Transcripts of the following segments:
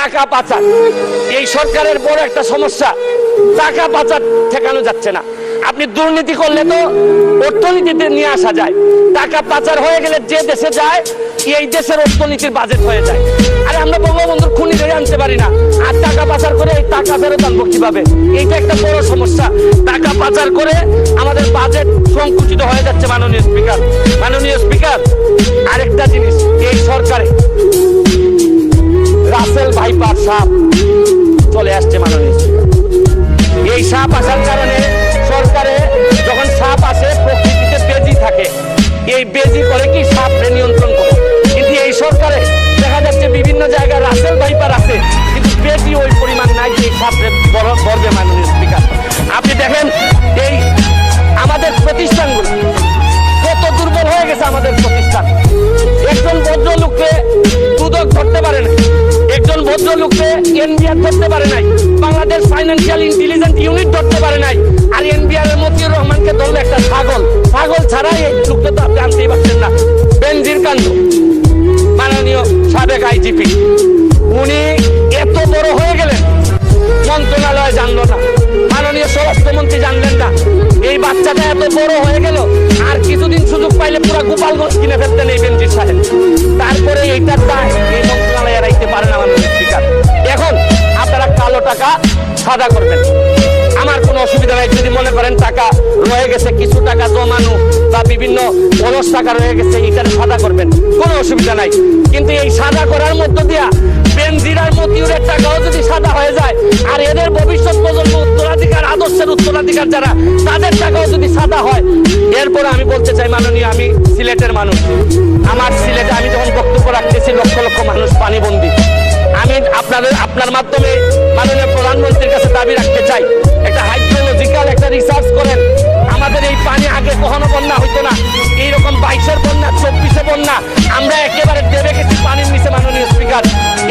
টাকা পাচার এই সরকারের বড় একটা সমস্যা। টাকা পাচার ঠেকানো যাচ্ছে না। আপনি দুর্নীতি করলে তো অর্থনীতিতে নিয়ে আসা যায়, টাকা পাচার হয়ে গেলে যে দেশে যায় এই দেশের অর্থনীতির বাজেট হয়ে যায়। আরে আমরা বঙ্গবন্ধুর খুনি ধরে আনতে পারি না, আর টাকা পাচার করে এই টাকা ফেরত আনবো কিভাবে? এইটা একটা বড় সমস্যা। টাকা পাচার করে আমাদের বাজেট সংকুচিত হয়ে যাচ্ছে। মাননীয় স্পিকার, আরেকটা জিনিস, এই সরকারে রাসেল ভাইপার সাপ চলে আসছে। মাননীয় স্পিকার, এই সাপ আসার কারণে সরকারে যখন সাপ আসে প্রকৃতিতে বেজি থাকে, এই বেজি করে কি সাপকে নিয়ন্ত্রণ করে। কিন্তু এই সরকারে দেখা যাচ্ছে বিভিন্ন জায়গায় রাসেল ভাইপার আছে, কিন্তু বেজি ওই পরিমাণ নাই যে সাপকে ধরবে। মাননীয় স্পিকার, আপনি দেখেন এই আমাদের প্রতিষ্ঠানগুলো কত দুর্বল হয়ে গেছে। আমাদের প্রতিষ্ঠান একজন ভদ্রলোককে দুদক ধরতে পারে না, একজন ভদ্রলোককে এনবিআর ধরতে পারে নাই, বাংলাদেশ ফাইন্যান্সিয়াল ইন্টেলিজেন্স ইউনিট ধরতে পারে নাই। আর এনবিআর এর মতিউর রহমানকে ধরলে একটা ছাগল ছাড়াই এই লোকটা তো আপনি আনতেই পারছেন না। বেনজির কাণ্ড, মাননীয় সাবেক আইজিপি, উনি এত বড় হয়ে গেলেন মন্ত্রণালয় জানলো না, মাননীয় স্বরাষ্ট্রমন্ত্রী জানলেন না। এই বাচ্চাটা এত বড় হয়ে গেল, আর কিছুদিন সুযোগ পাইলে পুরো গোপালগঞ্জ কিনে ফেলতেন এই বেনজির সাহেব। তারপরে এইটার দায় এই মন্ত্রণালয়ে রাখতে পারে না। মাননীয় স্পিকার, এখন আপনারা কালো টাকা সাদা করবেন, আমার কোনো অসুবিধা নাই। যদি মনে করেন টাকা রয়ে গেছে, কিছু টাকা জমানো বা বিভিন্ন অলস টাকা রয়ে গেছে, এটার সাদা করবেন, কোনো অসুবিধা নাই। কিন্তু এই সাদা করার মধ্য দিয়া বেনজির আর মতিউরের টাকাও যদি সাদা হয়ে যায়, আর এদের ভবিষ্যৎ প্রজন্ম উত্তরাধিকার, আদর্শের উত্তরাধিকার যারা, তাদের টাকাও যদি সাদা হয়, এরপরে আমি বলতে চাই মাননীয়, আমি সিলেটের মানুষ, আমার সিলেটে আমি যখন বক্তব্য রাখতেছি লক্ষ লক্ষ মানুষ পানিবন্দী। আমি আপনার মাধ্যমে মাননীয় প্রধানমন্ত্রীর কাছে দাবি রাখতে চাই, একটা হাইড্রোলজিক্যাল একটা রিসার্চ করেন। আমাদের এই পানি আগে কখনো বন্যা হইতো না, এইরকম 22-এর বন্যা, 24-এ বন্যা, আমরা একেবারে দেবে গেছি পানির নিচে। মাননীয় স্পিকার,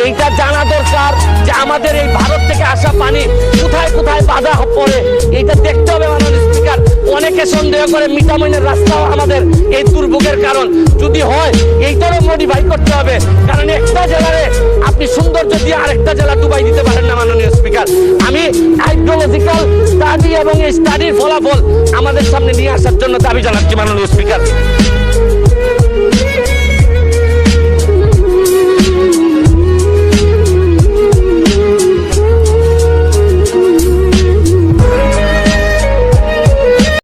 এইটা জানা দরকার যে আমাদের এই ভারত থেকে আসা পানি কোথায় কোথায় বাধা পড়ে, এইটা দেখতে হবে। মাননীয় স্পিকার, অনেকে সন্দেহ করে মিঠামইনের রাস্তাও আমাদের এই দুর্ভোগের কারণ। যদি হয় এইটারও মডিফাই করতে হবে, কারণ একটা জেলারে আপনি সৌন্দর্য দিয়ে আরেকটা জেলা ডুবাই দিতে পারেন না। মাননীয় স্পিকার, আমি হাইড্রোলজিক্যাল স্টাডি এবং এই স্টাডির ফলাফল আমাদের সামনে নিয়ে আসার জন্য দাবি জানাচ্ছি। মাননীয় স্পিকার।